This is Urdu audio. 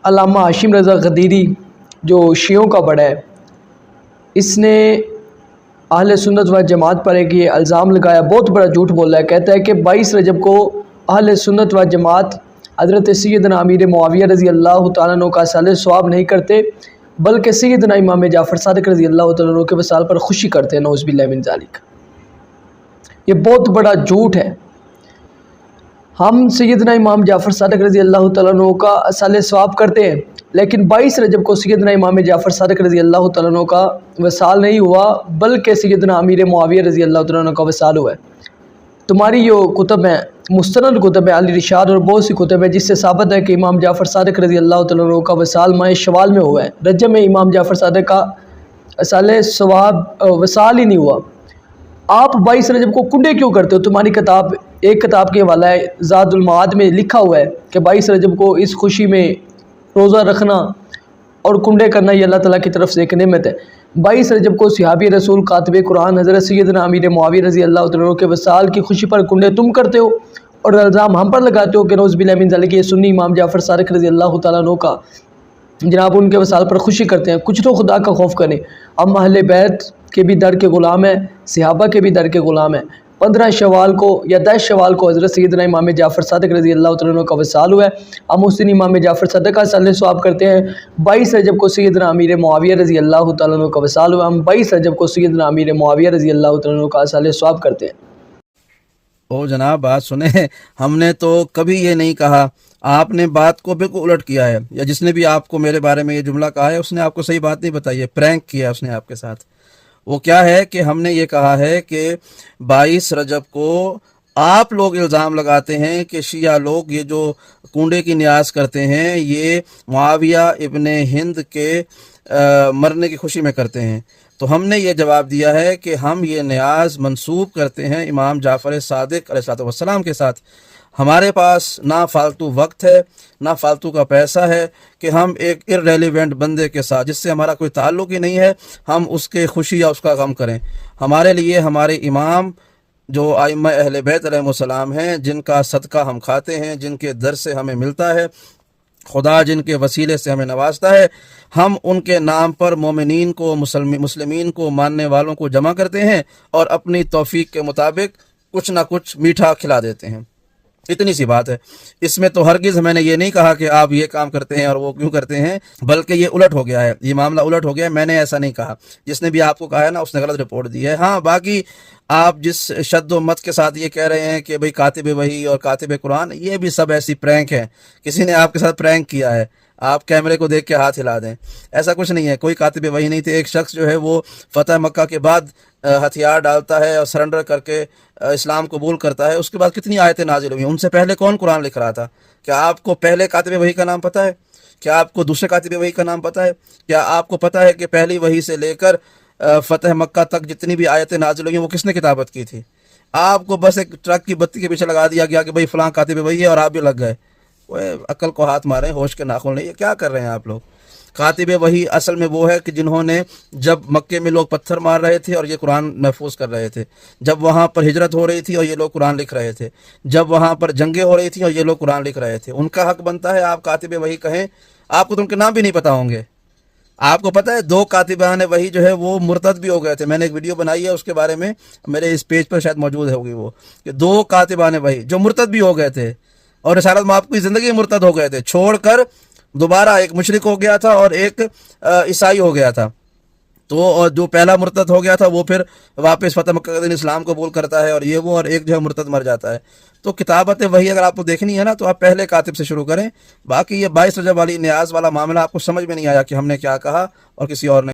علامہ ہاشم رضا غدیری جو شیعوں کا بڑا ہے، اس نے اہل سنت و جماعت پر ایک یہ الزام لگایا، بہت بڑا جھوٹ بول رہا ہے۔ کہتا ہے کہ 22 رجب کو اہل سنت و جماعت حضرت سیدنا امیر معاویہ رضی اللہ تعالیٰ عنہ کا سال ثواب نہیں کرتے، بلکہ سیدنا امام جعفر صادق رضی اللہ تعالیٰ عنہ کے وصال پر خوشی کرتے ہیں، نعوذ باللہ من ذالک۔ یہ بہت بڑا جھوٹ ہے۔ ہم سیدنا امام جعفر صادق رضی اللہ تعالیٰ عنہ کا سال ثواب کرتے ہیں، لیکن 22 رجب کو سیدنا امام جعفر صادق رضی اللہ تعالیٰ عنہ کا وصال نہیں ہوا، بلکہ سیدنا امیر معاویہ رضی اللہ تعالیٰ عنہ کا وصال ہوا ہے۔ تمہاری یہ کتب ہیں، مستند کتب ہیں، علی رشاد اور بہت سی کتب ہیں، جس سے ثابت ہے کہ امام جعفر صادق رضی اللہ تعالیٰ عنہ کا وصال ماہ شوال میں ہوا ہے۔ رجب میں امام جعفر صادق کا سال ثواب وصال ہی نہیں ہوا۔ آپ 22 رجب کو کنڈے کیوں کرتے ہو؟ تمہاری کتاب، ایک کتاب کے حوالہ ہے زاد المعاد میں لکھا ہوا ہے کہ 22 رجب کو اس خوشی میں روزہ رکھنا اور کنڈے کرنا یہ اللہ تعالیٰ کی طرف سے ایک نعمت ہے۔ 22 رجب کو صحابی رسول کاتب قرآن حضرت سیدنا امیر معاویہ رضی اللہ تعالیٰ عنہ کے وصال کی خوشی پر کنڈے تم کرتے ہو اور الزام ہم پر لگاتے ہو کہ نعوذ باللہ من ذالک یہ سنی امام جعفر صادق رضی اللہ تعالیٰ عنہ کا جناب ان کے وصال پر خوشی کرتے ہیں۔ کچھ تو خدا کا خوف کریں۔ ہم اہل بیت کے بھی در کے غلام ہیں، صحابہ کے بھی در کے غلام ہیں۔ 15 شوال کو یا 10 شوال کو حضرت سیدنا امام جعفر صادق رضی اللہ تعالیٰ عنہ کا وصال ہوا ہے۔ ہم اس دن امام جعفر صادق کا سال ثواب کرتے ہیں۔ 22 رجب کو سیدنا امیر معاویہ رضی اللہ تعالیٰ عنہ کا وصال ہوا، ہم 22 رجب کو سیدنا امیر معاویہ رضی اللہ تعالیٰ عنہ کا سال ثواب کرتے ہیں۔ او جناب بات سنیں، ہم نے تو کبھی یہ نہیں کہا، آپ نے بات کو بالکل الٹ کیا ہے، یا جس نے بھی آپ کو میرے بارے میں یہ جملہ کہا ہے اس نے آپ کو صحیح بات نہیں بتائی ہے، پرینک کیا اس نے آپ کے ساتھ۔ وہ کیا ہے کہ ہم نے یہ کہا ہے کہ 22 رجب کو آپ لوگ الزام لگاتے ہیں کہ شیعہ لوگ یہ جو کنڈے کی نیاز کرتے ہیں یہ معاویہ ابن ہند کے مرنے کی خوشی میں کرتے ہیں، تو ہم نے یہ جواب دیا ہے کہ ہم یہ نیاز منسوب کرتے ہیں امام جعفر صادق علیہ السلام کے ساتھ۔ ہمارے پاس نہ فالتو وقت ہے نہ فالتو کا پیسہ ہے کہ ہم ایک ارریلیونٹ بندے کے ساتھ جس سے ہمارا کوئی تعلق ہی نہیں ہے ہم اس کے خوشی یا اس کا غم کریں۔ ہمارے لیے ہمارے امام جو ائمہ اہل بیت علیہ السلام ہیں، جن کا صدقہ ہم کھاتے ہیں، جن کے در سے ہمیں ملتا ہے، خدا جن کے وسیلے سے ہمیں نوازتا ہے، ہم ان کے نام پر مومنین کو، مسلمین کو، ماننے والوں کو جمع کرتے ہیں اور اپنی توفیق کے مطابق کچھ نہ کچھ میٹھا کھلا دیتے ہیں۔ اتنی سی بات ہے، اس میں تو ہرگز میں نے یہ نہیں کہا کہ آپ یہ کام کرتے ہیں اور وہ کیوں کرتے ہیں، بلکہ یہ الٹ ہو گیا ہے، یہ معاملہ الٹ ہو گیا ہے۔ میں نے ایسا نہیں کہا، جس نے بھی آپ کو کہا ہے نا اس نے غلط رپورٹ دی ہے۔ ہاں باقی آپ جس شد و مت کے ساتھ یہ کہہ رہے ہیں کہ بھئی کاتب وحی اور کاتب قرآن، یہ بھی سب ایسی پرینک ہے، کسی نے آپ کے ساتھ پرینک کیا ہے، آپ کیمرے کو دیکھ کے ہاتھ ہلا دیں، ایسا کچھ نہیں ہے، کوئی کاتب وحی نہیں تھے۔ ایک شخص جو ہے وہ فتح مکہ کے بعد ہتھیار ڈالتا ہے اور سرنڈر کر کے اسلام قبول کرتا ہے، اس کے بعد کتنی آیتیں نازل ہوئی، ان سے پہلے کون قرآن لکھ رہا تھا؟ کیا آپ کو پہلے کاتب وحی کا نام پتہ ہے؟ کیا آپ کو دوسرے کاتب وحی کا نام پتہ ہے؟ کیا آپ کو پتہ ہے کہ پہلی وحی سے لے کر فتح مکہ تک جتنی بھی آیتیں نازل ہوئی ہیں وہ کس نے کتابت کی تھی؟ آپ کو بس ایک ٹرک کی بتی کے پیچھے لگا دیا گیا کہ بھئی فلاں کاتب وحی ہے اور آپ بھی لگ گئے۔ وہ عقل کو ہاتھ ماریں، ہوش کے ناخن نہیں، یہ کیا کر رہے ہیں آپ لوگ؟ کاتب وحی اصل میں وہ ہے کہ جنہوں نے جب مکے میں لوگ پتھر مار رہے تھے اور یہ قرآن محفوظ کر رہے تھے، جب وہاں پر ہجرت ہو رہی تھی اور یہ لوگ قرآن لکھ رہے تھے، جب وہاں پر جنگیں ہو رہی تھیں اور یہ لوگ قرآن لکھ رہے تھے، ان کا حق بنتا ہے آپ کاتب وحی کہیں۔ آپ کو تو ان کے نام بھی نہیں پتہ ہوں گے۔ آپ کو پتہ ہے 2 کاتبان وحی جو ہے وہ مرتد بھی ہو گئے تھے، میں نے ایک ویڈیو بنائی ہے اس کے بارے میں، میرے اس پیج پر شاید موجود ہوگی وہ، کہ 2 کاتبان وحی جو مرتد بھی ہو گئے تھے اور رسالت مآب کی زندگی مرتد ہو گئے تھے، چھوڑ کر دوبارہ ایک مشرک ہو گیا تھا اور ایک عیسائی ہو گیا تھا۔ تو جو پہلا مرتد ہو گیا تھا وہ پھر واپس فتح مکہ کے دن اسلام قبول کرتا ہے اور یہ وہ، اور ایک جو ہے مرتد مر جاتا ہے۔ تو کتابت وحی اگر آپ کو دیکھنی ہے نا تو آپ پہلے کاتب سے شروع کریں۔ باقی یہ 22 رجب والی نیاز والا معاملہ آپ کو سمجھ میں نہیں آیا کہ ہم نے کیا کہا اور کسی اور نے